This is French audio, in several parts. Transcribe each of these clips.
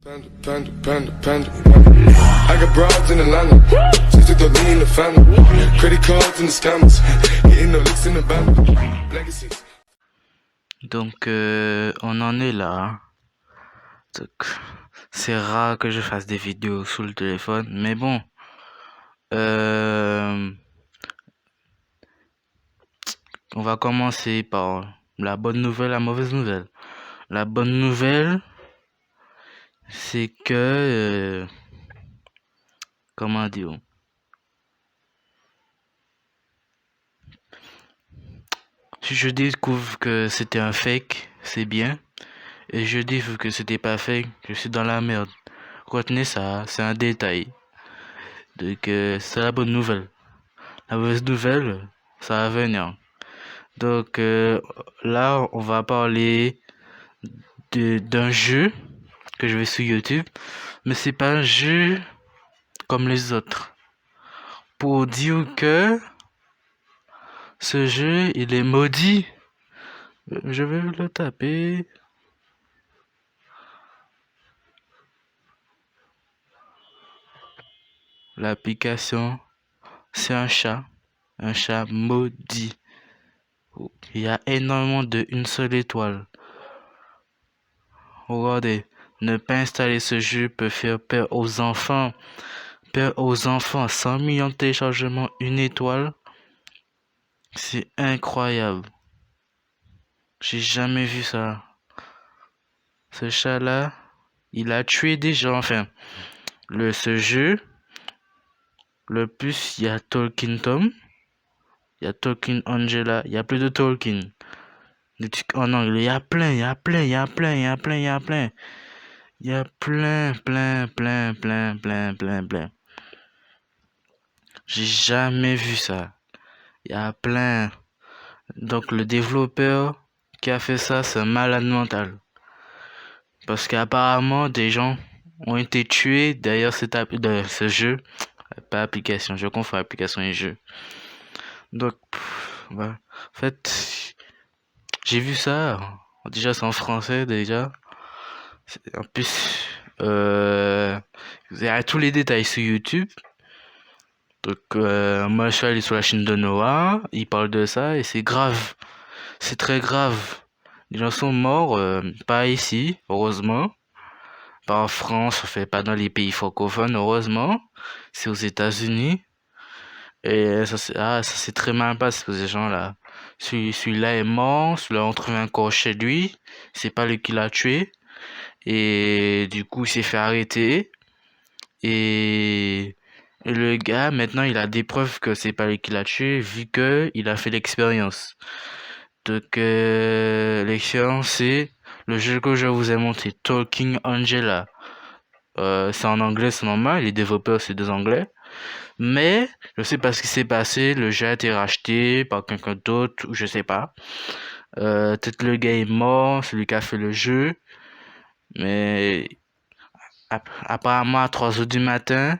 Panda, panda, panda, panda. I got broads in Atlanta. Just took the lean in the family. Credit cards and the scammers. Hitting the licks in the band. Legacies. Donc, on en est là, hein. Donc, c'est rare que je fasse des vidéos sous le téléphone, mais bon. On va commencer par la bonne nouvelle, la mauvaise nouvelle. La bonne nouvelle, c'est que... comment dire? Si je découvre que c'était un fake, c'est bien. Et je découvre que c'était pas fake, je suis dans la merde. Retenez ça, c'est un détail. Donc, c'est la bonne nouvelle. La mauvaise nouvelle, ça va venir. Donc, là, on va parler d'un jeu que je vais sur YouTube. Mais c'est pas un jeu comme les autres. Pour dire que ce jeu, il est maudit. Je vais le taper. L'application, c'est un chat maudit. Il y a énormément de une seule étoile. Regardez, ne pas installer ce jeu peut faire peur aux enfants. Peur aux enfants, 100 millions de téléchargements, une étoile. C'est incroyable. J'ai jamais vu ça. Ce chat-là, il a tué des gens. Enfin, ce jeu, le plus, il y a Tolkien Tom, il y a Tolkien Angela, il y a plus de Tolkien. Des trucs en anglais, il y a plein. Il y a plein. J'ai jamais vu ça. Il y a plein. Donc le développeur qui a fait ça, c'est un malade mental. Parce qu'apparemment, des gens ont été tués derrière ce jeu. Pas application, je confonds application et jeu. Donc, ouais. En fait, j'ai vu ça. Déjà, c'est en français, déjà. En plus, il y a tous les détails sur YouTube. Donc, moi, je suis allé sur la chaîne de Noah. Il parle de ça et c'est grave. C'est très grave. Les gens sont morts, pas ici, heureusement. Pas en France, enfin, pas dans les pays francophones, heureusement. C'est aux États-Unis. Et ça s'est très mal passé pour ces gens-là. Celui-là est mort, celui-là on trouve un corps chez lui. C'est pas lui qui l'a tué. Et du coup, il s'est fait arrêter. Et le gars, maintenant, il a des preuves que c'est pas lui qui l'a tué, vu que il a fait l'expérience. Donc, l'expérience, c'est le jeu que je vous ai montré, Talking Angela. C'est en anglais, c'est normal, les développeurs, c'est des anglais. Mais, je sais pas ce qui s'est passé, le jeu a été racheté par quelqu'un d'autre, ou je sais pas. Peut-être le gars est mort, celui qui a fait le jeu. Mais, apparemment, à 3h du matin,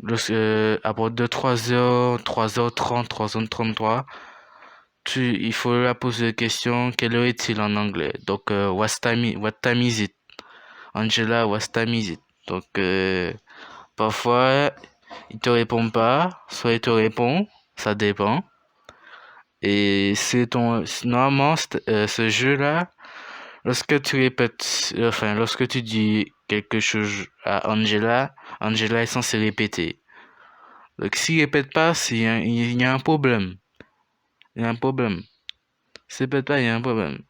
après 2-3h, 3h30, 3h33, il faut la poser la question, quelle heure est-il en anglais? Donc, what time is it? Angela, what time is it? Donc, parfois, il te répond pas, soit il te répond, ça dépend. Et normalement, ce jeu-là, lorsque tu répètes, enfin, lorsque tu dis quelque chose à Angela, Angela est censée répéter. Donc, s'il répète pas, il y a un problème. Il y a un problème. S'il répète pas, il y a un problème.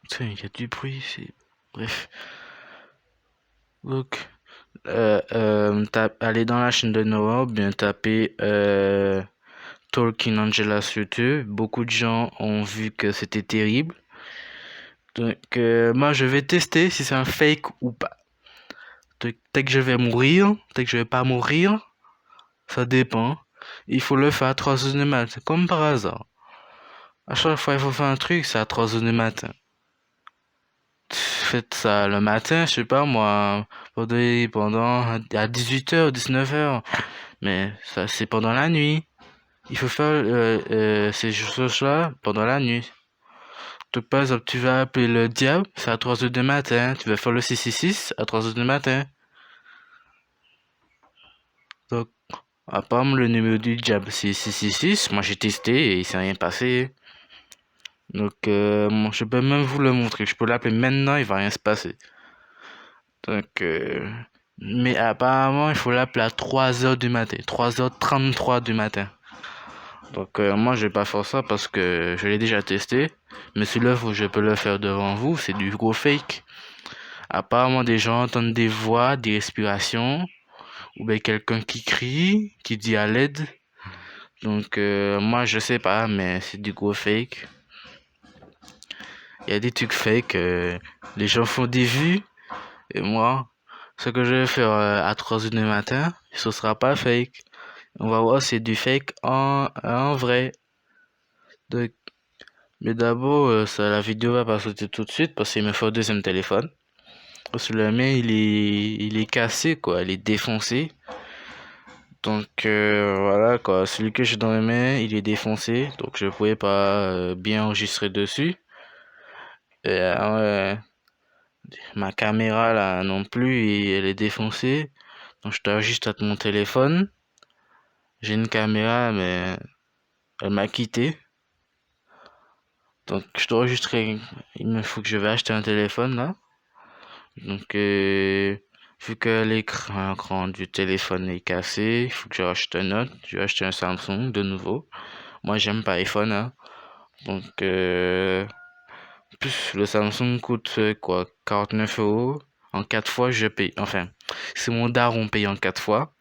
Tiens, il y a du bruit ici. Bref. Donc, allez dans la chaîne de Noah, bien taper Tolkien Angela sur YouTube. Beaucoup de gens ont vu que c'était terrible. Donc, moi, je vais tester si c'est un fake ou pas. Donc, dès que je vais mourir, dès que je vais pas mourir, ça dépend. Il faut le faire à 3h du matin, comme par hasard. À chaque fois, il faut faire un truc, c'est à 3h du matin. Faites ça le matin, je sais pas moi, pendant à 18h, 19h. Mais ça, c'est pendant la nuit. Il faut faire ces choses-là pendant la nuit. Donc, par exemple, tu vas appeler le diable, c'est à 3 heures du matin. Tu vas faire le 666 à 3 heures du matin. Donc, apparemment, le numéro du diable, c'est 666. Moi, j'ai testé et il s'est rien passé. Donc, je peux même vous le montrer. Je peux l'appeler maintenant, il va rien se passer. Donc, mais apparemment, il faut l'appeler à 3 heures du matin. 3h33 du matin. Donc, moi, je vais pas faire ça parce que je l'ai déjà testé. Mais celui-là, je peux le faire devant vous. C'est du gros fake. Apparemment, des gens entendent des voix, des respirations. Ou bien quelqu'un qui crie, qui dit à l'aide. Donc, moi, je sais pas, mais c'est du gros fake. Il y a des trucs fake. Les gens font des vues. Et moi, ce que je vais faire à 3 heures du matin, ce sera pas fake. On va voir si c'est du fake en vrai. Donc, mais d'abord, la vidéo va pas sauter tout de suite parce qu'il me faut un deuxième téléphone. Parce que le mien, il est cassé, quoi. Il est défoncé. Donc, voilà, quoi. Celui que j'ai dans les mains, il est défoncé. Donc, je pouvais pas bien enregistrer dessus. Et, ma caméra, là, non plus, elle est défoncée. Donc, je t'enregistre avec mon téléphone. J'ai une caméra, mais elle m'a quitté. Donc, je dois enregistrer. Il me faut que je vais acheter un téléphone, là. Donc, vu que l'écran du téléphone est cassé, il faut que j'achète un autre. Je vais acheter un Samsung de nouveau. Moi, j'aime pas iPhone, hein. Donc, plus le Samsung coûte quoi, 49 €. En 4 fois, je paye. Enfin, c'est mon daron paye en 4 fois.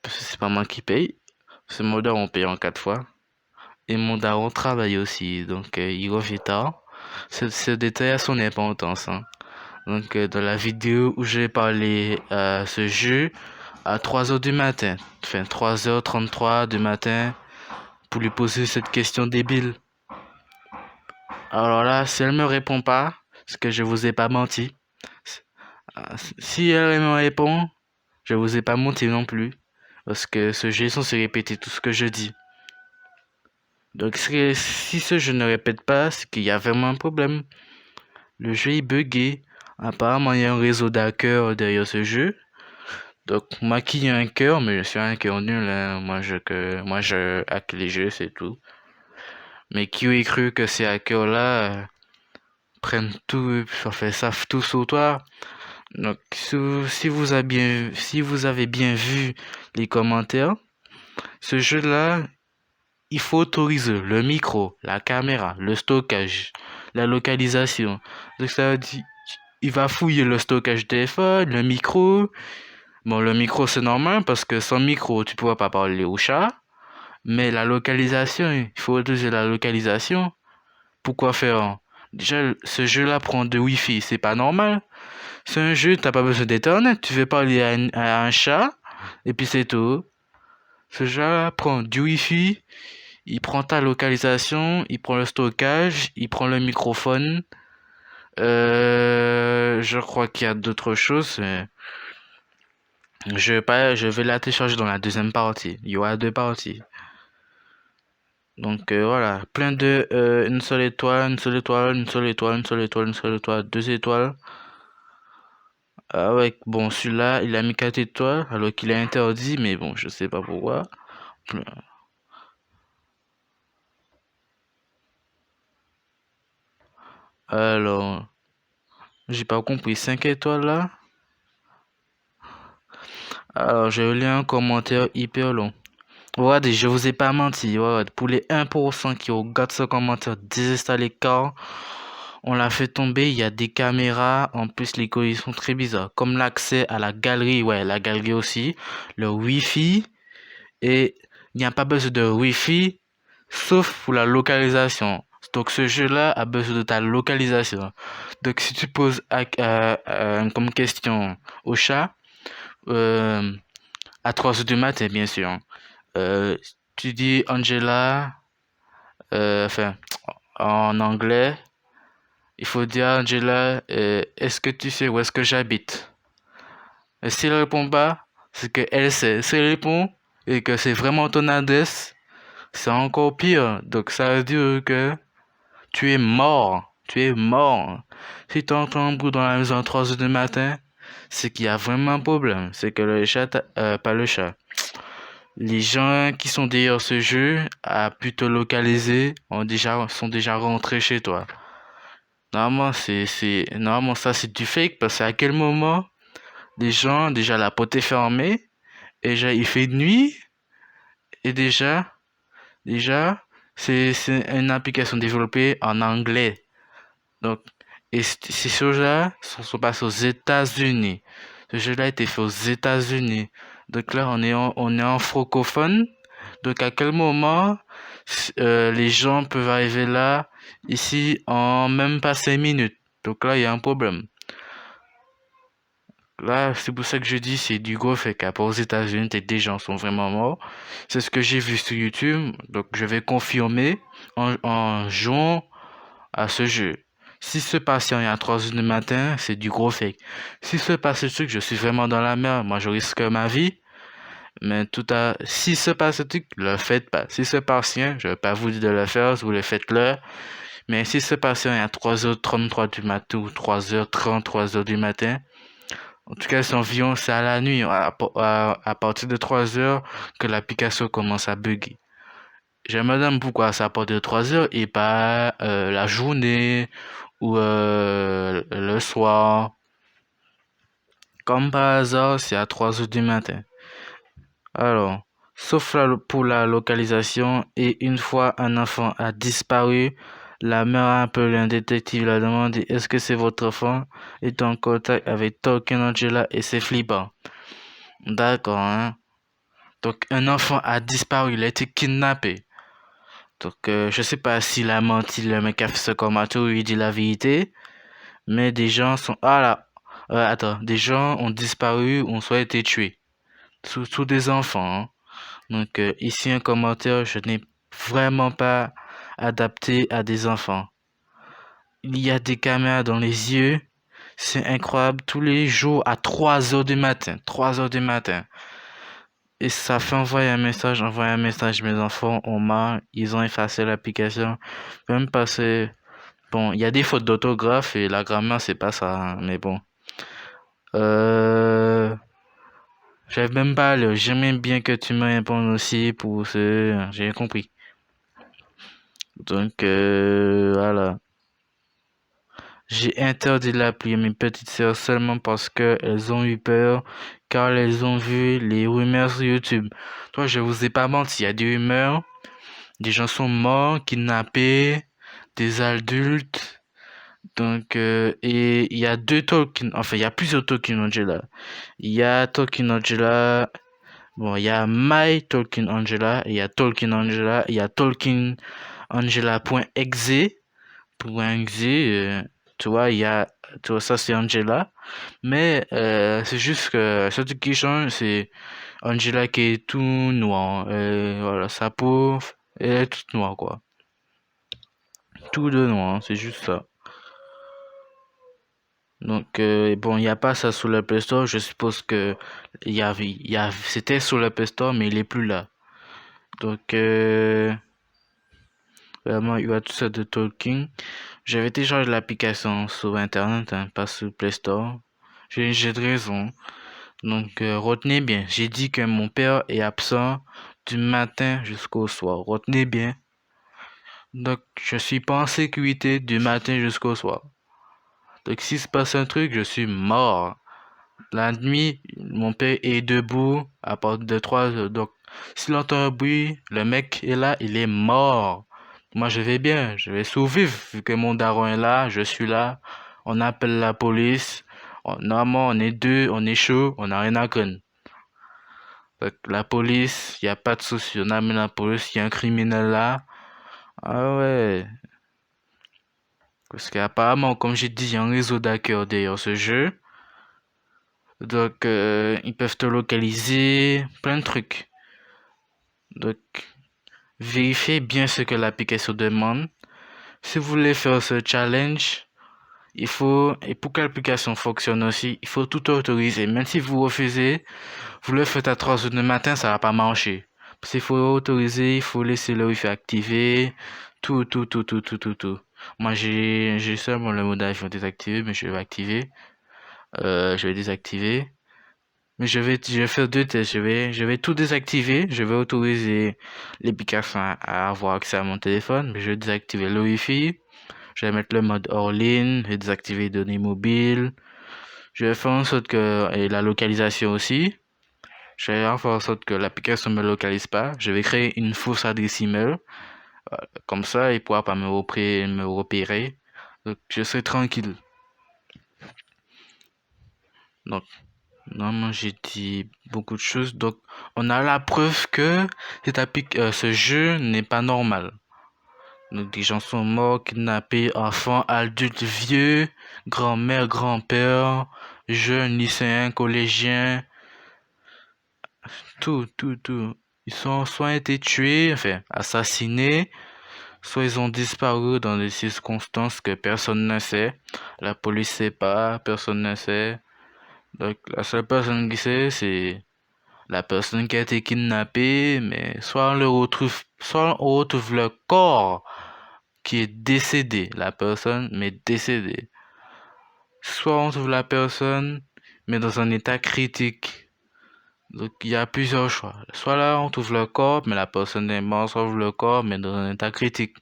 Parce que c'est pas moi qui paye. C'est mon daron paye en 4 fois. Et mon daron travaille aussi. Donc, il revient tard. Ce détail a son importance, hein. Donc, dans la vidéo où j'ai parlé ce jeu à 3 heures du matin. Enfin, 3h33 du matin. Pour lui poser cette question débile. Alors là, si elle me répond pas, c'est que je vous ai pas menti. Si elle me répond, je vous ai pas menti non plus. Parce que ce jeu est censé répéter tout ce que je dis. Donc si ce jeu ne répète pas, c'est qu'il y a vraiment un problème. Le jeu est buggé. Apparemment, il y a un réseau d'hackers derrière ce jeu. Donc, moi qui ai un cœur, mais je suis un cœur nul, hein. Moi, je hack les jeux, c'est tout. Mais qui aurait cru que ces hackers-là prennent tout, enfin, savent tout sur toi. Donc, si vous avez bien vu les commentaires, ce jeu-là, il faut autoriser le micro, la caméra, le stockage, la localisation. Donc, ça veut dire, il va fouiller le stockage du téléphone, le micro. Bon, le micro, c'est normal parce que sans micro, tu pourras pas parler au chat. Mais la localisation, il faut autoriser la localisation. Pourquoi faire? Déjà, ce jeu-là prend de Wi-Fi, c'est pas normal. C'est un jeu, t'as pas besoin d'internet, tu veux parler à un chat, et puis c'est tout. Ce jeu-là prend du Wi-Fi, il prend ta localisation, il prend le stockage, il prend le microphone. Je crois qu'il y a d'autres choses. Je vais la télécharger dans la deuxième partie. Il y aura deux parties. Donc voilà, plein de une seule étoile, une seule étoile, une seule étoile, une seule étoile, une seule étoile, 2 étoiles. Ah ouais, bon, celui-là, il a mis 4 étoiles, alors qu'il est interdit, mais bon, je sais pas pourquoi. Alors, j'ai pas compris, 5 étoiles là? Alors, je lis un commentaire hyper long. Regardez, je vous ai pas menti, regardez, pour les 1% qui regardent ce commentaire, désinstallez car on l'a fait tomber, il y a des caméras, en plus les colis sont très bizarres, comme l'accès à la galerie, ouais, la galerie aussi, le Wi-Fi, et il n'y a pas besoin de Wi-Fi, sauf pour la localisation. Donc ce jeu-là a besoin de ta localisation. Donc si tu poses comme question au chat, à 3 heures du matin, bien sûr, tu dis Angela, enfin, en anglais, il faut dire Angela, est-ce que tu sais où est-ce que j'habite? Et si elle répond pas, c'est qu'elle sait. Si elle répond et que c'est vraiment ton adresse, c'est encore pire. Donc ça veut dire que tu es mort. Tu es mort. Si tu entends un bruit dans la maison à 3 heures du matin, c'est qu'il y a vraiment un problème. C'est que le chat, pas le chat. Les gens qui sont derrière ce jeu, à pu te localiser, sont déjà rentrés chez toi. Normalement, ça, c'est du fake parce qu'à quel moment, les gens, déjà, la porte est fermée, et déjà, il fait nuit, et déjà, c'est une application développée en anglais. Donc, et ces choses-là sont passés aux États-Unis. Ce jeu-là a été fait aux États-Unis. Donc là, on est en francophone. Donc, à quel moment les gens peuvent arriver là, ici, en même pas 5 minutes. Donc là, il y a un problème. Là, c'est pour ça que je dis c'est du gros fait qu'à part aux États-Unis, des gens sont vraiment morts. C'est ce que j'ai vu sur YouTube. Donc, je vais confirmer en jouant à ce jeu. Si ce patient est à 3 heures du matin, c'est du gros fake. Si se passe ce truc, je suis vraiment dans la merde. Moi, je risque ma vie. Mais si se passe ce truc, le faites pas. Si ce patient, je vais pas vous dire de le faire, vous le faites là. Mais si ce patient est à 3h33 du matin ou 3h30, 3h du matin, en tout cas, c'est à la nuit, à partir de 3h que l'application commence à bugger. Je me demande pourquoi ça part de 3 heures et pas la journée ou le soir. Comme par hasard, c'est à 3 heures du matin. Alors, sauf pour la localisation, et une fois un enfant a disparu, la mère a appelé un détective, lui a demandé est-ce que c'est votre enfant, est en contact avec Tolkien Angela et c'est flippant. D'accord, hein. Donc, un enfant a disparu, il a été kidnappé. Donc, je sais pas s'il a menti, le mec a fait ce commentaire où il dit la vérité, mais des gens sont... Ah là, attends, des gens ont disparu, ont soit été tués. Tous des enfants, hein. Donc, ici un commentaire, je n'ai vraiment pas adapté à des enfants. Il y a des caméras dans les yeux, c'est incroyable, tous les jours à 3 heures du matin, 3 heures du matin. Et ça fait envoyer un message, mes enfants ont marre, ils ont effacé l'application. Même passé, bon, il y a des fautes d'orthographe et la grammaire, c'est pas ça, hein, mais bon. J'avais même pas le, j'aimais bien que tu me répondes aussi pour ce, j'ai compris. Donc, voilà. J'ai interdit l'appli à mes petites sœurs seulement parce qu'elles ont eu peur, car elles ont vu les rumeurs sur YouTube. Toi, je vous ai pas menti, il y a des rumeurs, des gens sont morts, kidnappés, des adultes. Donc, et il y a deux Tolkien, enfin, il y a plusieurs Tolkien Angela. Il y a Tolkien Angela, bon, il y a My Tolkien Angela, il y a Tolkien Angela, il y a Tolkien Angela.exe, tu vois, tu vois, ça c'est Angela, mais c'est juste que ce truc qui change, c'est Angela qui est tout noir, voilà, sa peau, elle est toute noire, quoi. Tout de noir, hein, c'est juste ça. Donc, bon, il n'y a pas ça sur le Play Store, je suppose que c'était sur le Play Store, mais il est plus là. Donc, vraiment, il y a tout ça de Talking. J'avais téléchargé l'application sur Internet, hein, pas sur Play Store. J'ai de raison. Donc, retenez bien. J'ai dit que mon père est absent du matin jusqu'au soir. Retenez bien. Donc, je suis pas en sécurité du matin jusqu'au soir. Donc, s'il se passe un truc, je suis mort. La nuit, mon père est debout à partir de 3 heures. Donc, s'il entend un bruit, le mec est là, il est mort. Moi, je vais bien, je vais survivre vu que mon daron est là, je suis là. On appelle la police. Normalement, on est deux, on est chaud, on n'a rien à craindre. Donc, la police, il n'y a pas de souci. On amène la police, il y a un criminel là. Ah ouais. Parce qu'apparemment, comme j'ai dit, il y a un réseau d'hackers derrière ce jeu. Donc, ils peuvent te localiser, plein de trucs. Donc, vérifiez bien ce que l'application demande. Si vous voulez faire ce challenge, et pour que l'application fonctionne aussi, il faut tout autoriser. Même si vous refusez, vous le faites à 3 heures du matin, ça va pas marcher. Parce qu'il faut autoriser, il faut laisser le wifi activé, Tout, tout, tout, tout, tout, tout, tout. Moi, j'ai seulement le mode avion désactivé, mais je vais activer. Je vais désactiver. Mais je vais faire deux tests. Je vais tout désactiver. Je vais autoriser l'application à avoir accès à mon téléphone. Mais je vais désactiver le Wi-Fi. Je vais mettre le mode hors ligne. Je vais désactiver les données mobiles. Je vais faire en sorte que, et la localisation aussi. Je vais faire en sorte que l'application ne me localise pas. Je vais créer une fausse adresse email. Comme ça, il ne pourra pas me repérer. Donc, je serai tranquille. Donc, normalement, j'ai dit beaucoup de choses. Donc, on a la preuve que ce jeu n'est pas normal. Donc, des gens sont morts, kidnappés, enfants, adultes, vieux, grand-mère, grand-père, jeunes, lycéens, collégiens, tout, tout, tout. Ils sont soit été tués, enfin, assassinés, soit ils ont disparu dans des circonstances que personne ne sait. La police sait pas, personne ne sait. Donc, la seule personne qui sait, c'est la personne qui a été kidnappée, mais soit on retrouve le corps qui est décédé, la personne, mais décédée. Soit on trouve la personne, mais dans un état critique. Donc, il y a plusieurs choix. Soit là, on trouve le corps, mais la personne est morte, soit on trouve le corps, mais dans un état critique.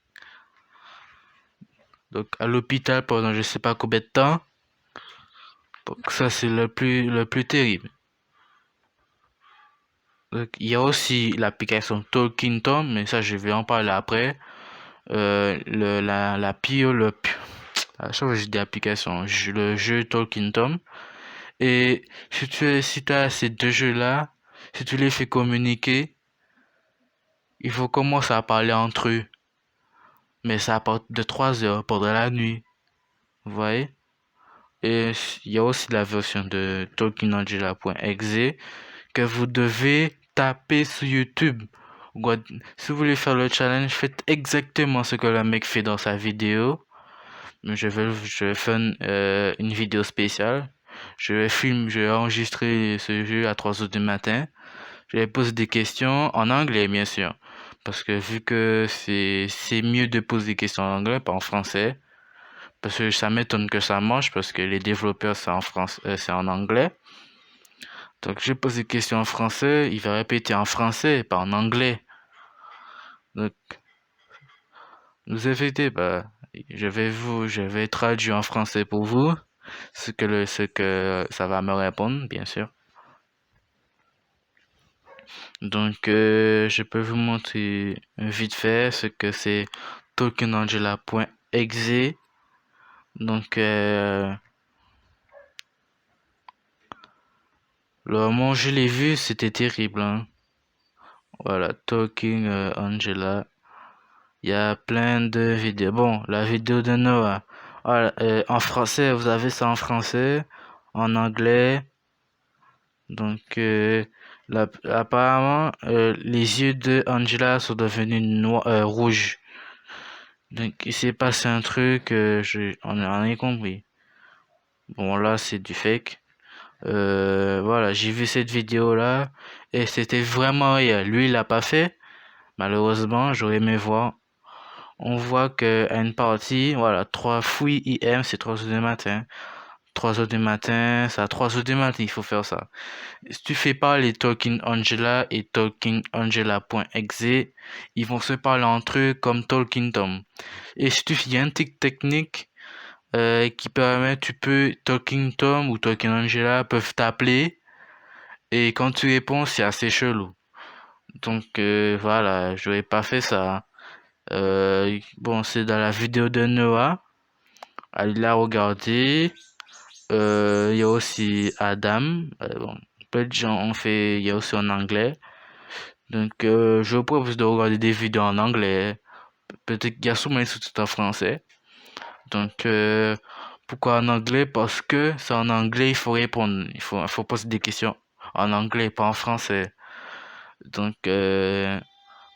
Donc, à l'hôpital pendant je sais pas combien de temps. Donc, ça, c'est le plus terrible. Donc, il y a aussi l'application Talking Tom, mais ça, je vais en parler après. La pire, à chaque fois que je dis application, le jeu Talking Tom. Et si tu as ces deux jeux-là, si tu les fais communiquer, il faut commencer à parler entre eux. Mais ça apporte de 3 heures pendant la nuit. Vous voyez? Et il y a aussi la version de talkingangela.exe que vous devez taper sur YouTube. Si vous voulez faire le challenge, faites exactement ce que le mec fait dans sa vidéo. Je vais faire une vidéo spéciale. Je vais enregistrer ce jeu à 3 heures du matin. Je vais poser des questions en anglais, bien sûr. Parce que vu que c'est mieux de poser des questions en anglais, pas en français. Parce que ça m'étonne que ça marche, parce que les développeurs, c'est en anglais. Donc, je pose des questions en français, il va répéter en français, pas en anglais. Donc, ne vous inquiétez pas. Je vais traduire en français pour vous ce que ça va me répondre, bien sûr. Donc, je peux vous montrer vite fait ce que c'est talkingangela.exe. Donc, moi, je l'ai vu, c'était terrible, hein. Voilà, Talking Angela. Il y a plein de vidéos. Bon, la vidéo de Noah. Voilà, en français, vous avez ça en français, en anglais. Donc, apparemment, les yeux de Angela sont devenus rouges. Donc, il s'est passé un truc, on n'a rien compris. Bon, là, c'est du fake. Voilà, j'ai vu cette vidéo-là et c'était vraiment réel. Lui, il l'a pas fait. Malheureusement, j'aurais aimé voir. On voit que à une partie, voilà, 3 fouilles IM, c'est 3 heures du matin. 3 heures du matin, c'est à 3 heures du matin, il faut faire ça. Si tu fais pas les Talking Angela et talkingangela.exe, ils vont se parler entre eux comme Talking Tom. Et si tu fais un technique qui permet, Talking Tom ou Talking Angela peuvent t'appeler et quand tu réponds, c'est assez chelou. Donc voilà, j'aurais pas fait ça. Bon, c'est dans la vidéo de Noah. Allez la regarder. Il y a aussi Adam. Bon, peu de gens ont fait. Il y a aussi en anglais. Donc, je vous propose de regarder des vidéos en anglais. Peut-être qu'il y a sûrement des sous-titres en français. Donc, pourquoi en anglais? Parce que c'est en anglais, il faut répondre. Il faut poser des questions en anglais, pas en français. Donc,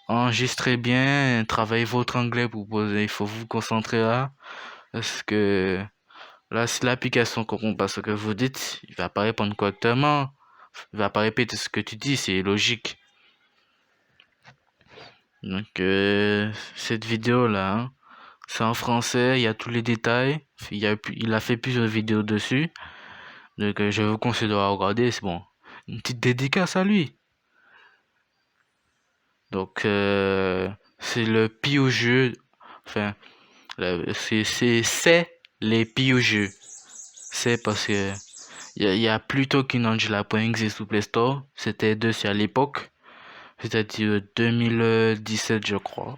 enregistrez bien, travaillez votre anglais pour poser. Il faut vous concentrer là. Parce que là, si l'application comprend pas ce que vous dites, il va pas répondre correctement. Il va pas répéter ce que tu dis, c'est logique. Donc, cette vidéo-là, hein, c'est en français, il y a tous les détails. Il a fait plusieurs vidéos dessus. Donc, je vous conseille de la regarder. C'est bon. Une petite dédicace à lui. Donc, c'est le pire jeu. Enfin, c'est les pires jeux. C'est parce que il y a plutôt qu'une Angela.exe sous Play Store. C'était dessus à l'époque. C'est-à-dire 2017, je crois.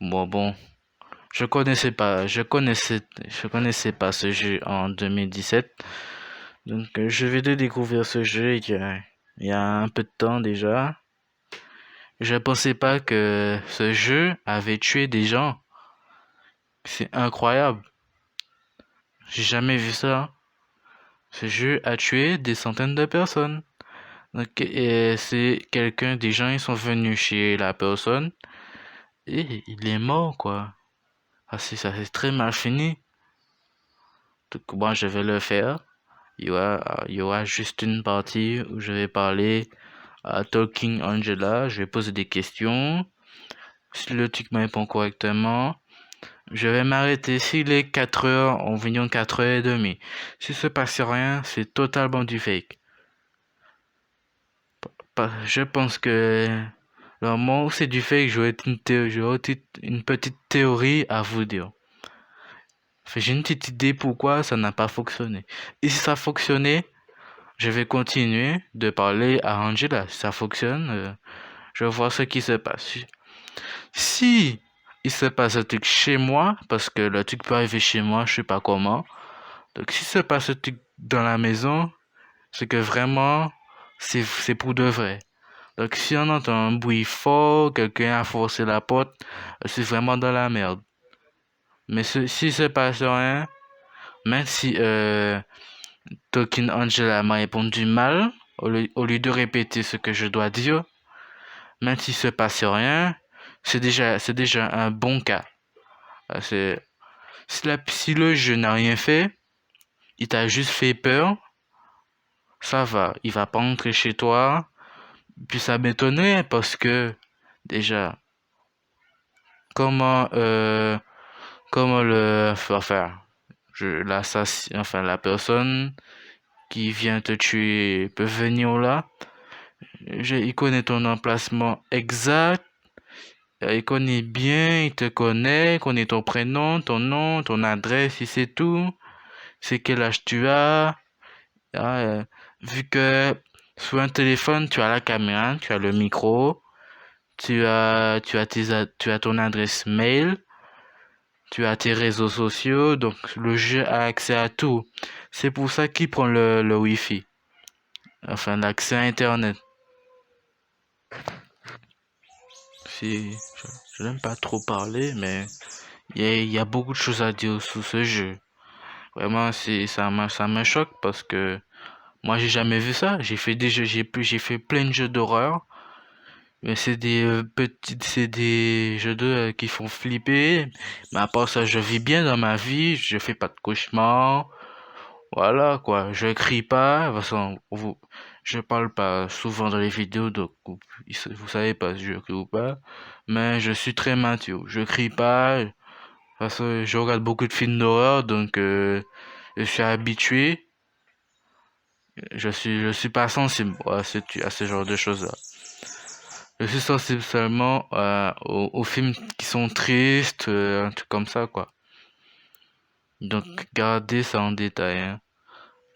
Bon. Je connaissais pas ce jeu en 2017. Donc, je vais de découvrir ce jeu il y a un peu de temps déjà. Je pensais pas que ce jeu avait tué des gens. C'est incroyable. J'ai jamais vu ça. Ce jeu a tué des centaines de personnes. Donc, c'est des gens, ils sont venus chez la personne et il est mort, quoi. Ça c'est très mal fini. Donc, bon, je vais le faire. Il y aura juste une partie où je vais parler à Talking Angela. Je vais poser des questions. Si le truc me répond correctement, je vais m'arrêter. S'il est 4 heures, environ 4 heures et demie. Si se passe rien, c'est totalement du fake. Je pense que le moment où c'est du fake, j'aurais une petite théorie à vous dire. J'ai une petite idée pourquoi ça n'a pas fonctionné. Et si ça a fonctionné, je vais continuer de parler à Angela. Si ça fonctionne, je vais voir ce qui se passe. Si il se passe un truc chez moi, parce que le truc peut arriver chez moi, je sais pas comment. Donc si se passe un truc dans la maison, c'est que vraiment, c'est pour de vrai. Donc si on entend un bruit fort, quelqu'un a forcé la porte, c'est vraiment dans la merde. Mais si se passe rien, même si Talking Angela m'a répondu mal, au lieu de répéter ce que je dois dire, même s'il se passe rien, c'est déjà un bon cas. Si le jeu n'a rien fait, il t'a juste fait peur, ça va, il va pas entrer chez toi. Puis ça m'étonnait parce que déjà, comment la personne qui vient te tuer peut venir là. Il connaît ton emplacement exact. Il connaît bien, il te connaît, il connaît ton prénom, ton nom, ton adresse, si c'est tout. C'est quel âge tu as. Ah, vu que sur un téléphone, tu as la caméra, tu as le micro, tu as ton adresse mail, tu as tes réseaux sociaux, donc le jeu a accès à tout. C'est pour ça qu'il prend le Wi-Fi, enfin l'accès à Internet. Je n'aime pas trop parler, mais il y a beaucoup de choses à dire sur ce jeu. Vraiment, ça me choque parce que moi, j'ai jamais vu ça. J'ai fait plein de jeux d'horreur, mais c'est des jeux qui font flipper. Mais à part ça, je vis bien dans ma vie. Je fais pas de cauchemars. Voilà, quoi. Je crie pas. De toute façon, je parle pas souvent dans les vidéos, donc vous savez pas si je crie ou pas. Mais je suis très mature. Je crie pas. De toute façon, je regarde beaucoup de films d'horreur, donc je suis habitué. Je suis pas sensible à ce genre de choses-là. Je suis sensible seulement aux films qui sont tristes, un truc comme ça, quoi. Donc, gardez ça en détail, hein.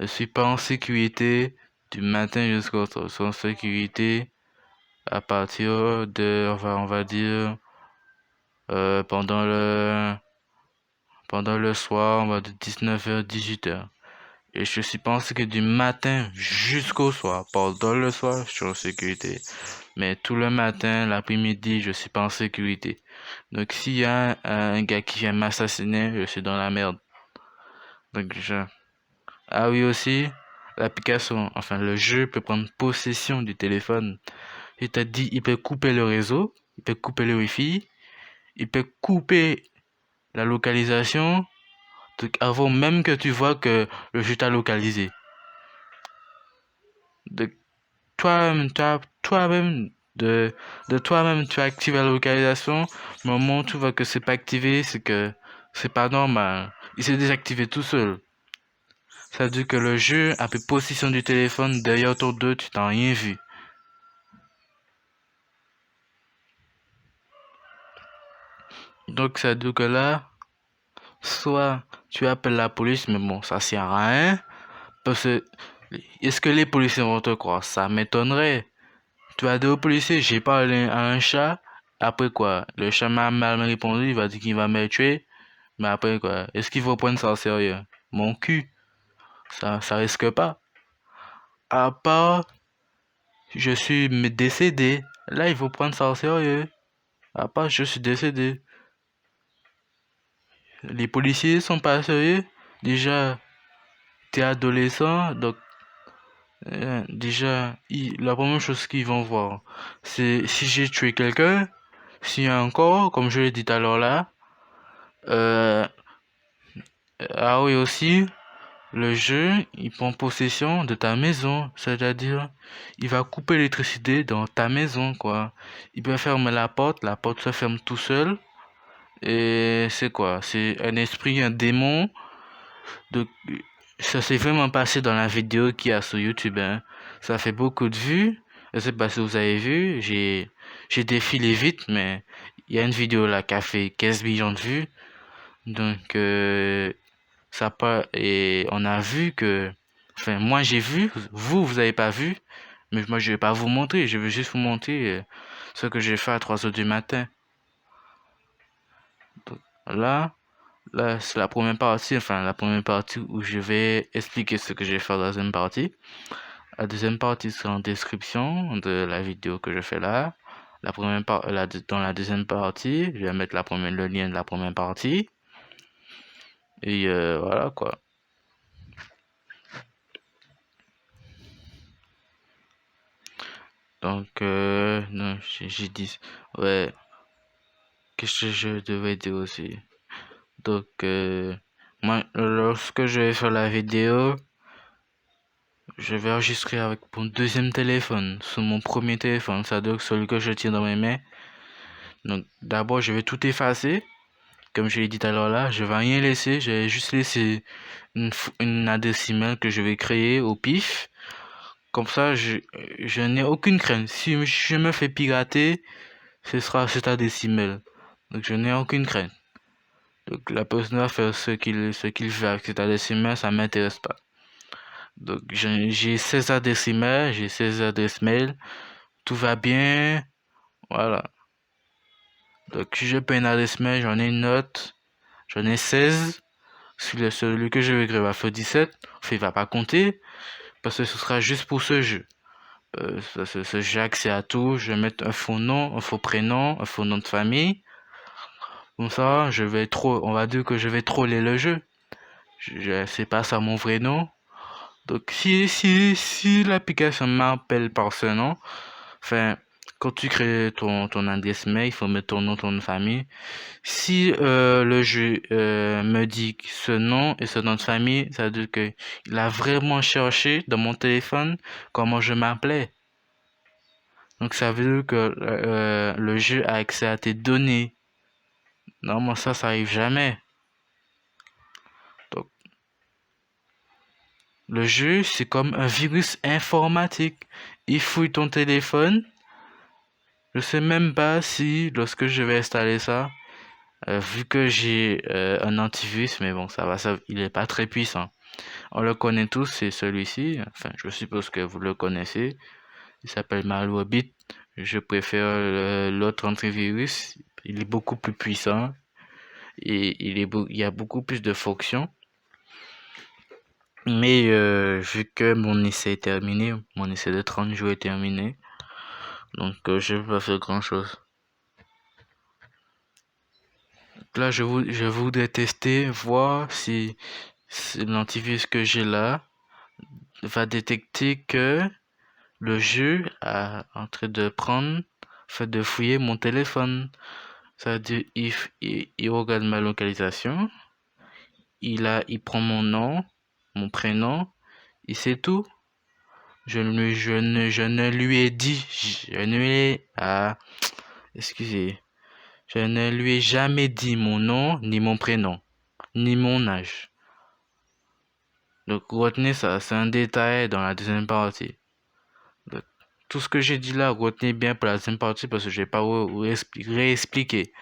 Je suis pas en sécurité du matin jusqu'au soir. Je suis en sécurité à partir de, on va dire, pendant le soir, on va de 19h, 18h. Et je suis pas en sécurité du matin jusqu'au soir. Pendant le soir, je suis en sécurité. Mais tout le matin, l'après-midi, je suis pas en sécurité. Donc s'il y a un gars qui vient m'assassiner, je suis dans la merde. Donc Ah oui aussi, l'application, enfin le jeu peut prendre possession du téléphone. C'est-à-dire, il peut couper le réseau, il peut couper le Wi-Fi, il peut couper la localisation, donc avant même que tu vois que le jeu t'a localisé. Donc toi-même, de toi-même, tu actives la localisation. Mais au moment où tu vois que c'est pas activé, c'est que c'est pas normal. Il s'est désactivé tout seul. Ça veut dire que le jeu a pris possession du téléphone derrière ton dos, tu t'as rien vu. Donc ça veut dire que là, soit tu appelles la police, mais bon, ça sert à rien. Parce que, est-ce que les policiers vont te croire? Ça m'étonnerait. Tu vas dire au policier, j'ai parlé à un chat. Après quoi? Le chat m'a mal répondu, il va dire qu'il va me tuer. Mais après quoi? Est-ce qu'il faut prendre ça au sérieux? Mon cul. Ça risque pas. À part, je suis décédé. Là, il faut prendre ça au sérieux. À part, je suis décédé. Les policiers sont pas sérieux. Déjà, t'es adolescent, donc déjà, la première chose qu'ils vont voir, c'est si j'ai tué quelqu'un, s'il y a un corps, comme je l'ai dit tout à l'heure là. Euh, ah oui aussi, le jeu, il prend possession de ta maison, c'est-à-dire, il va couper l'électricité dans ta maison, quoi. Il peut fermer la porte se ferme tout seul. Et c'est quoi? C'est un esprit, un démon. De... Ça s'est vraiment passé dans la vidéo qu'il y a sur YouTube, hein. Ça fait beaucoup de vues. Je sais pas si vous avez vu. J'ai défilé vite, mais il y a une vidéo là qui a fait 15 millions de vues. Donc, ça pas, et on a vu que, enfin, moi j'ai vu, vous avez pas vu, mais moi je vais pas vous montrer, je veux juste vous montrer ce que j'ai fait à 3 heures du matin. Donc, là, c'est la première partie, enfin, la première partie où je vais expliquer ce que j'ai fait dans la deuxième partie. La deuxième partie sera en description de la vidéo que je fais là. Dans la deuxième partie, je vais mettre le lien de la première partie. Et voilà quoi. Donc, non, j'ai dit, ouais, qu'est-ce que je devais dire aussi? Donc, moi, lorsque je vais faire la vidéo, je vais enregistrer avec mon deuxième téléphone, sur mon premier téléphone, c'est-à-dire celui que je tiens dans mes mains. Donc, d'abord, je vais tout effacer. Comme je l'ai dit tout à l'heure là, je vais rien laisser, je vais juste laisser une adresse email que je vais créer au pif. Comme ça, je n'ai aucune crainte. Si je me fais pirater, ce sera cette adresse email. Donc, je n'ai aucune crainte. Donc, la personne va faire ce qu'il veut avec cette adresse email, ça m'intéresse pas. Donc, j'ai 16 adresses email, j'ai 16 adresses mail. Tout va bien. Voilà. Donc, si je peux une adresse mail, j'en ai une note. J'en ai 16. Celui que je vais créer va faire 17. Enfin, il va pas compter. Parce que ce sera juste pour ce jeu. Ce jeu accès à tout. Je vais mettre un faux nom, un faux prénom, un faux nom de famille. Comme ça, on va dire que je vais troller le jeu. C'est pas ça mon vrai nom. Donc, si l'application m'appelle par ce nom, enfin, quand tu crées ton adresse mail, il faut mettre ton nom, ton nom de famille. Si le jeu me dit ce nom et ce nom de famille, ça veut dire qu'il a vraiment cherché dans mon téléphone comment je m'appelais. Donc ça veut dire que le jeu a accès à tes données. Normalement ça arrive jamais. Donc le jeu c'est comme un virus informatique. Il fouille ton téléphone. Je sais même pas si lorsque je vais installer ça, vu que j'ai un antivirus, mais bon, il est pas très puissant. On le connaît tous, c'est celui-ci. Enfin, je suppose que vous le connaissez. Il s'appelle Malwarebit. Je préfère l'autre antivirus. Il est beaucoup plus puissant et il y a beaucoup plus de fonctions. Mais vu que mon essai est terminé, mon essai de 30 jours est terminé, donc je ne vais pas faire grand-chose. Là, je voudrais tester, voir si l'antivirus que j'ai là va détecter que le jeu est en train de de fouiller mon téléphone. Ça veut dire, il regarde ma localisation, il prend mon nom, mon prénom, et c'est tout. je ne lui ai dit, je ne lui ai, excusez, je ne lui ai jamais dit mon nom, ni mon prénom, ni mon âge. Donc, retenez ça, c'est un détail dans la deuxième partie. Donc, tout ce que j'ai dit là, retenez bien pour la deuxième partie parce que je vais pas réexpliquer.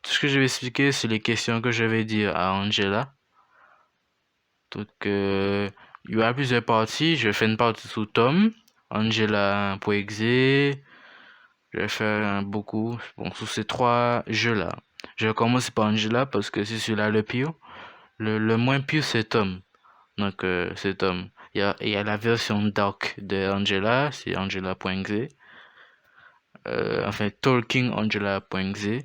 Tout ce que je vais expliquer, c'est les questions que je vais dire à Angela. Donc, il y aura plusieurs parties. Je vais faire une partie sous Tom, Angela pour Exé. Je vais faire beaucoup, bon, sous ces 3 jeux-là. Je vais commencer par Angela parce que c'est celui-là le pire. Le moins pire, c'est Tom. Donc, c'est Tom. Il y a la version dark de Angela, c'est Angela.exe. Enfin, talkingangela.exe.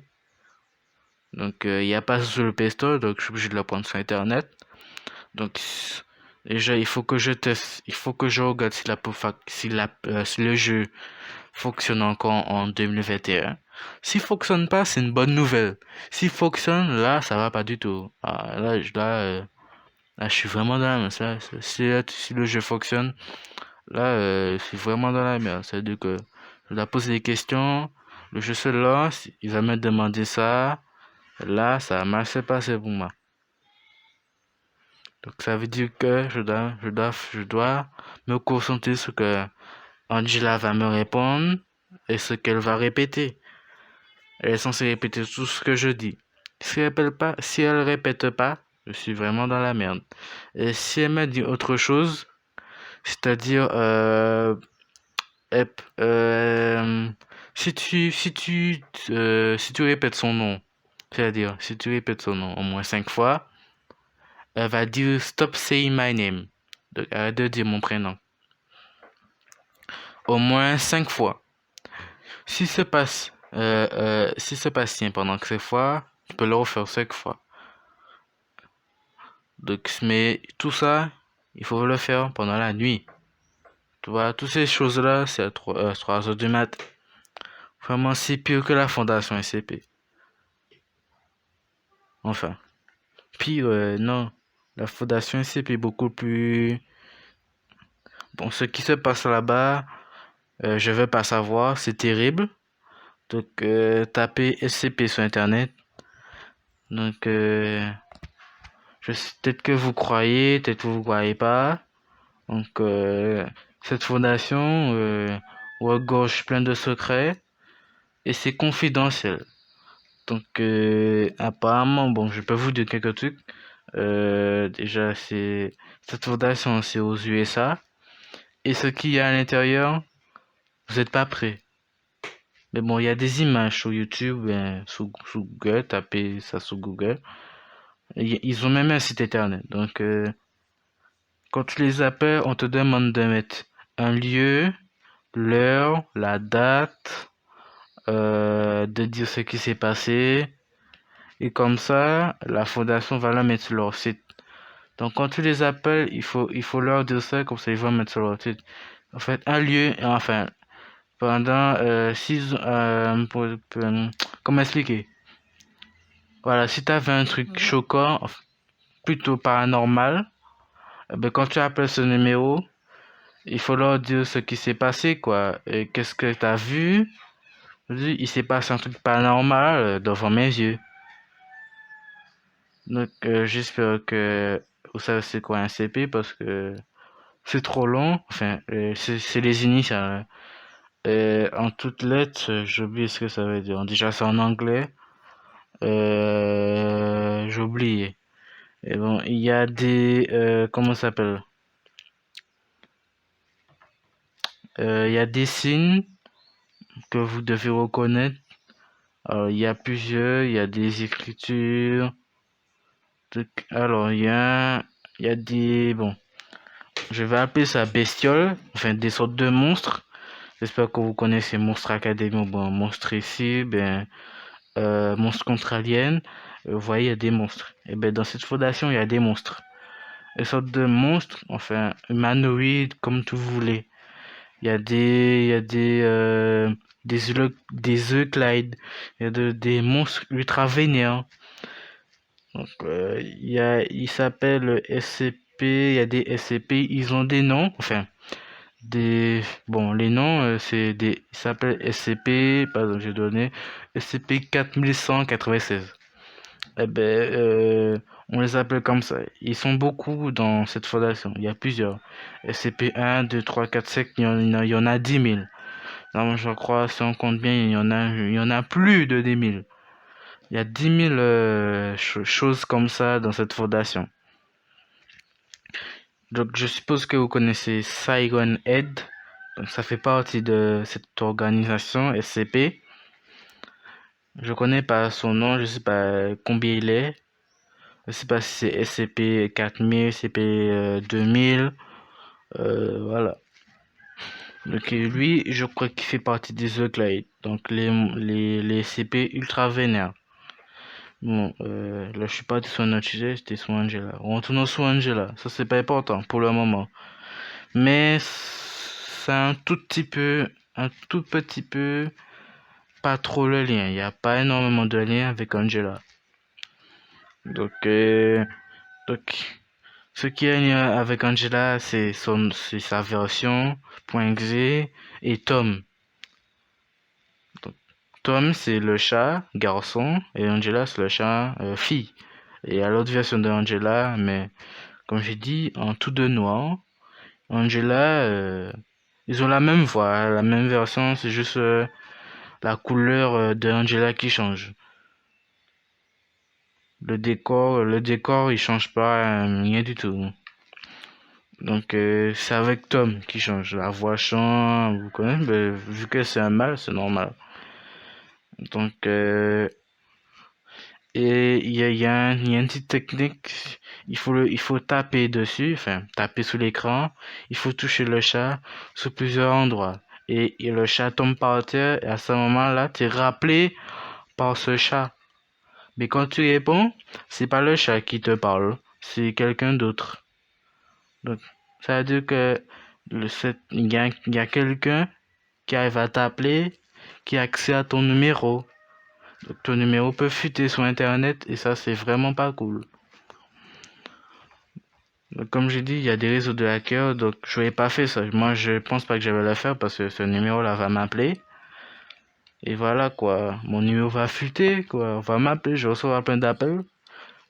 Donc, il n'y a pas sur le Play Store, donc je suis obligé de la prendre sur Internet. Donc, déjà, il faut que je teste, il faut que je regarde si le jeu fonctionne encore en 2021. S'il fonctionne pas, c'est une bonne nouvelle. S'il fonctionne, là, ça va pas du tout. Là, je suis vraiment dans la merde. Si le jeu fonctionne, là, je suis vraiment dans la merde. C'est-à-dire que je dois poser des questions, le jeu se lance, il va me demander ça. Là, ça a mal se passer pour moi. Donc, ça veut dire que je dois me concentrer sur ce que Angela va me répondre et ce qu'elle va répéter. Elle est censée répéter tout ce que je dis. Si elle répète pas, je suis vraiment dans la merde. Et si elle me dit autre chose, c'est-à-dire, si tu répètes son nom, c'est-à-dire, si tu répètes son nom au moins 5 fois, elle va dire stop saying my name. Donc, arrête de dire mon prénom. Au moins 5 fois. Si se passe bien pendant 5 fois, tu peux le refaire 5 fois. Donc, mais tout ça, il faut le faire pendant la nuit. Tu vois, toutes ces choses-là, c'est à 3 heures du mat. Vraiment, c'est pire que la fondation SCP. Enfin. Puis, non. La fondation SCP est beaucoup plus... Bon, ce qui se passe là-bas, je veux pas savoir, c'est terrible. Donc, tapez SCP sur Internet. Donc, peut-être que vous croyez, peut-être que vous croyez pas. Donc, cette fondation regorge plein de secrets et c'est confidentiel. Donc, apparemment, bon, je peux vous dire quelques trucs. Déjà, cette fondation, c'est aux USA. Et ce qu'il y a à l'intérieur, vous n'êtes pas prêts. Mais bon, il y a des images sur YouTube, sur Google, tapez ça sur Google. Ils ont même un site internet. Donc, quand tu les appelles, on te demande de mettre un lieu, l'heure, la date, de dire ce qui s'est passé. Et comme ça, la fondation va la mettre sur leur site. Donc, quand tu les appelles, il faut leur dire ça, comme ça ils vont mettre sur leur site. En fait, un lieu, enfin, pendant comment expliquer? Voilà, si tu avais un truc choquant, plutôt paranormal, ben, quand tu appelles ce numéro, il faut leur dire ce qui s'est passé, quoi. Et qu'est-ce que tu as vu? Il s'est passé un truc paranormal devant mes yeux. Donc, j'espère que vous savez c'est quoi un CP parce que c'est trop long. Enfin, c'est les initiales. En toutes lettres, j'ai oublié ce que ça veut dire. Déjà, c'est en anglais. J'ai oublié. Et bon, il y a des... comment ça s'appelle? Il y a des signes que vous devez reconnaître. Alors, il y a plusieurs. Il y a des écritures. Alors, il y a des... Bon, je vais appeler ça bestioles. Enfin, des sortes de monstres. J'espère que vous connaissez Monstre Academy ou bon, Monstre ici. Ben, Monstre contre Alien. Vous voyez, il y a des monstres. Et ben, dans cette fondation, il y a des monstres. Des sortes de monstres, enfin, humanoïdes, comme tout vous voulez. Il y a des Euclides. Il y a des monstres ultra vénères. Donc, il s'appelle SCP, il y a des SCP, ils ont des noms, enfin, Bon, les noms, c'est des... Ils s'appellent SCP, par exemple, j'ai donné SCP 4196. Eh ben, on les appelle comme ça. Ils sont beaucoup dans cette fondation. Il y a plusieurs. SCP 1, 2, 3, 4, 5, il y en a 10 000. Non, je crois, si on compte bien, il y en a plus de 10 000. Il y a 10 000 choses comme ça dans cette fondation. Donc, je suppose que vous connaissez Saigon Head. Donc, ça fait partie de cette organisation SCP. Je connais pas son nom, je sais pas combien il est. Je sais pas si c'est SCP 4000, SCP 2000. Voilà. Donc, lui, je crois qu'il fait partie des Euclides. Donc, les SCP ultra vénères. Bon, là, je suis pas sur un autre sujet, j'étais sur Angela. On retourne sur Angela. Ça, c'est pas important pour le moment. Mais c'est un tout petit peu, pas trop le lien. Il n'y a pas énormément de lien avec Angela. Donc, donc ce qui est lien avec Angela, c'est sa version .exe et Tom. Donc, Tom, c'est le chat garçon et Angela, c'est le chat fille. Et il y a l'autre version de Angela, mais comme j'ai dit, en tout de noir. Angela, ils ont la même voix, la même version, c'est juste la couleur de Angela qui change. Le décor, il change pas, rien du tout. Donc c'est avec Tom qui change. La voix change, vous connaissez, mais vu que c'est un mâle, c'est normal. Donc et il y a une petite technique. Il faut taper dessus, enfin taper sous l'écran. Il faut toucher le chat sous plusieurs endroits. Et le chat tombe par terre. Et à ce moment-là, tu es rappelé par ce chat. Mais quand tu réponds, c'est pas le chat qui te parle, c'est quelqu'un d'autre. Donc, ça veut dire que il y a quelqu'un qui arrive à t'appeler, qui a accès à ton numéro. Donc, ton numéro peut fuiter sur Internet et ça, c'est vraiment pas cool. Donc, comme j'ai dit, il y a des réseaux de hackers, donc je n'avais pas fait ça. Moi, je pense pas que je vais le faire parce que ce numéro-là va m'appeler. Et voilà quoi, mon numéro va fuiter quoi, on va m'appeler, je reçois plein d'appels.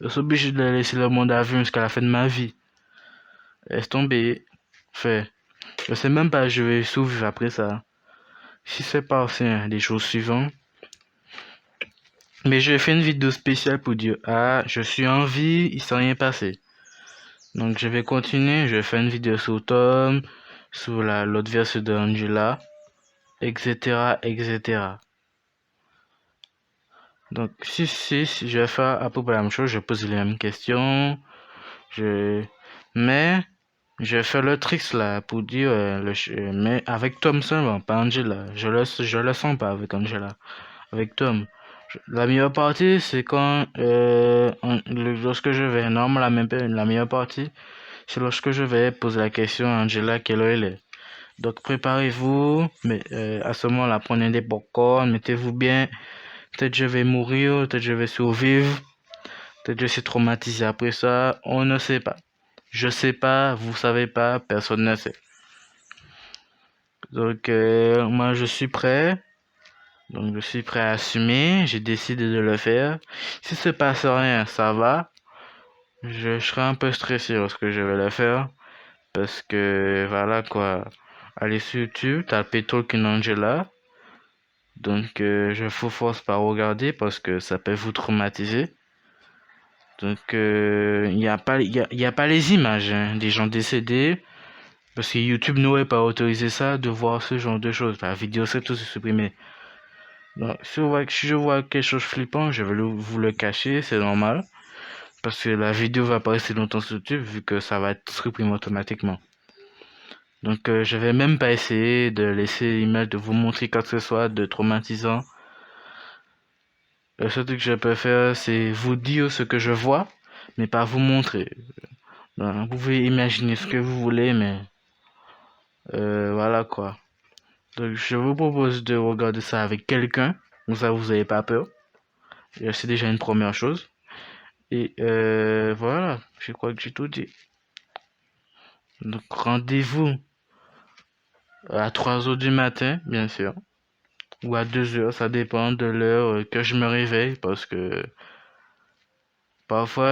Je suis obligé de laisser le monde à vue jusqu'à la fin de ma vie. Laisse tomber. Fait. Je sais même pas, je vais survivre après ça. Si c'est passé les jours suivants. Mais je vais faire une vidéo spéciale pour dire, ah, je suis en vie, il s'est rien passé. Donc je vais continuer, je vais faire une vidéo sur Tom, sur l'autre version de Angela, etc., etc. Donc si je vais faire à peu près la même chose, je pose les mêmes questions, mais je vais faire le trick là pour dire, mais avec Tom seulement, pas Angela. Je le sens pas avec Angela. Avec Tom. La meilleure partie, c'est quand, lorsque je vais, non, la meilleure partie, c'est lorsque je vais poser la question à Angela quelle heure elle est. Donc préparez-vous, mais à ce moment-là, prenez des popcorn, mettez-vous bien. Peut-être je vais mourir, peut-être je vais survivre, peut-être je suis traumatisé après ça, on ne sait pas. Je sais pas, vous savez pas, personne ne sait. Donc moi je suis prêt. Donc je suis prêt à assumer, j'ai décidé de le faire. Si se passe rien, ça va. Je serai un peu stressé lorsque je vais le faire. Parce que voilà quoi. Allez sur YouTube, tapez Talking Angela. Donc je vous force pas à regarder parce que ça peut vous traumatiser. Donc il n'y a pas y a pas les images des gens décédés. Parce que YouTube n'aurait pas autorisé ça de voir ce genre de choses. La vidéo serait tout supprimée. Donc, si je vois quelque chose de flippant, je vais vous le cacher, c'est normal. Parce que la vidéo va pas rester longtemps sur YouTube vu que ça va être supprimé automatiquement. Donc je vais même pas essayer de laisser l'image de vous montrer quoi que ce soit de traumatisant. Le seul truc que je peux faire, c'est vous dire ce que je vois, mais pas vous montrer. Donc, vous pouvez imaginer ce que vous voulez, mais voilà quoi. Donc je vous propose de regarder ça avec quelqu'un, comme ça vous n'avez pas peur. C'est déjà une première chose. Et voilà, je crois que j'ai tout dit. Donc rendez-vous À 3 heures du matin, bien sûr. Ou à 2 heures, ça dépend de l'heure que je me réveille parce que parfois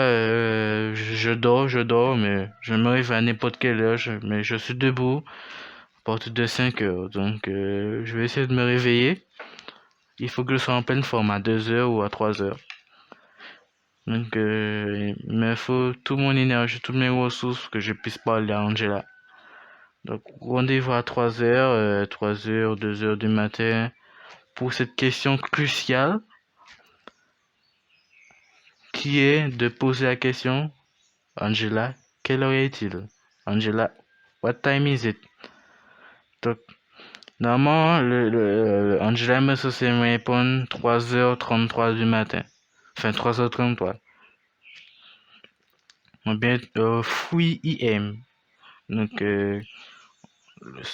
je dors, mais je me réveille à n'importe quelle heure, mais je suis debout à partir de 5 heures. Donc je vais essayer de me réveiller. Il faut que je sois en pleine forme à 2 heures ou à 3 heures. Donc il me faut toute mon énergie, toutes mes ressources pour que je puisse parler à Angela. Donc rendez-vous à 3 heures, 3 heures, 2 heures du matin pour cette question cruciale qui est de poser la question: Angela, quelle heure est-il? Angela, what time is it? Donc, normalement, Angela me censé me répondre 3h33 du matin. Enfin, 3h33. Ou bien 3 AM. Donc,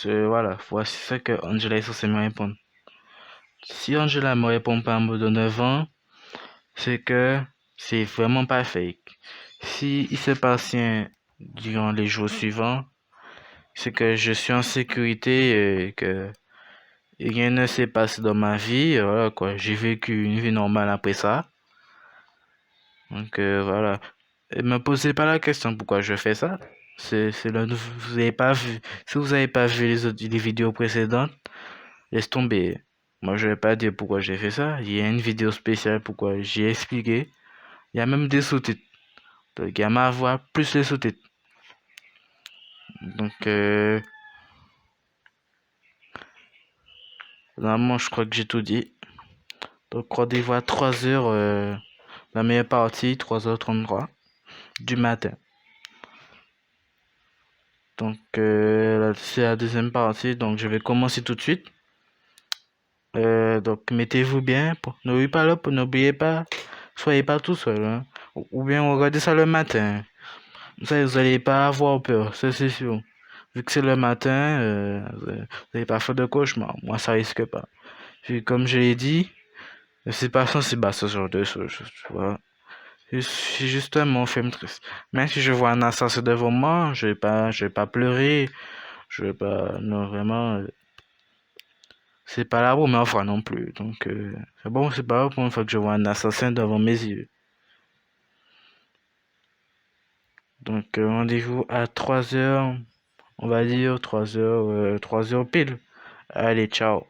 voilà, voici ce que Angela est censé me répondre. Si Angela me répond pas en me donne 20, c'est que c'est vraiment pas fake. Si il se passe rien durant les jours suivants, c'est que je suis en sécurité et que rien ne s'est passé dans ma vie. Voilà quoi, j'ai vécu une vie normale après ça. Donc voilà. Et me posez pas la question pourquoi je fais ça. Vous avez pas vu. Si vous avez pas vu les vidéos précédentes, laisse tomber. Moi je vais pas dire pourquoi j'ai fait ça. Il y a une vidéo spéciale pourquoi j'ai expliqué. Il y a même des sous-titres. Donc il y a ma voix plus les sous-titres. Donc normalement je crois que j'ai tout dit. Donc rendez-vous à 3 heures, la meilleure partie, 3h33 du matin. Donc c'est la deuxième partie, donc je vais commencer tout de suite. Donc mettez-vous bien, n'oubliez pas, soyez pas tout seul, hein. Ou bien regardez ça le matin. Ça, vous n'allez pas avoir peur, ça c'est sûr. Vu que c'est le matin, vous n'allez pas faire de cauchemar. Moi, ça risque pas. Puis, comme je l'ai dit, c'est pas censé ce genre de choses, tu vois. C'est justement un film triste. Même si je vois un assassin devant moi, je vais pas pleurer. Je vais pas, non, vraiment, c'est pas la première fois non plus. Donc, c'est bon, c'est pas la première fois que je vois un assassin devant mes yeux. Donc, rendez-vous à 3 heures, on va dire 3 heures, 3 heures pile. Allez, ciao.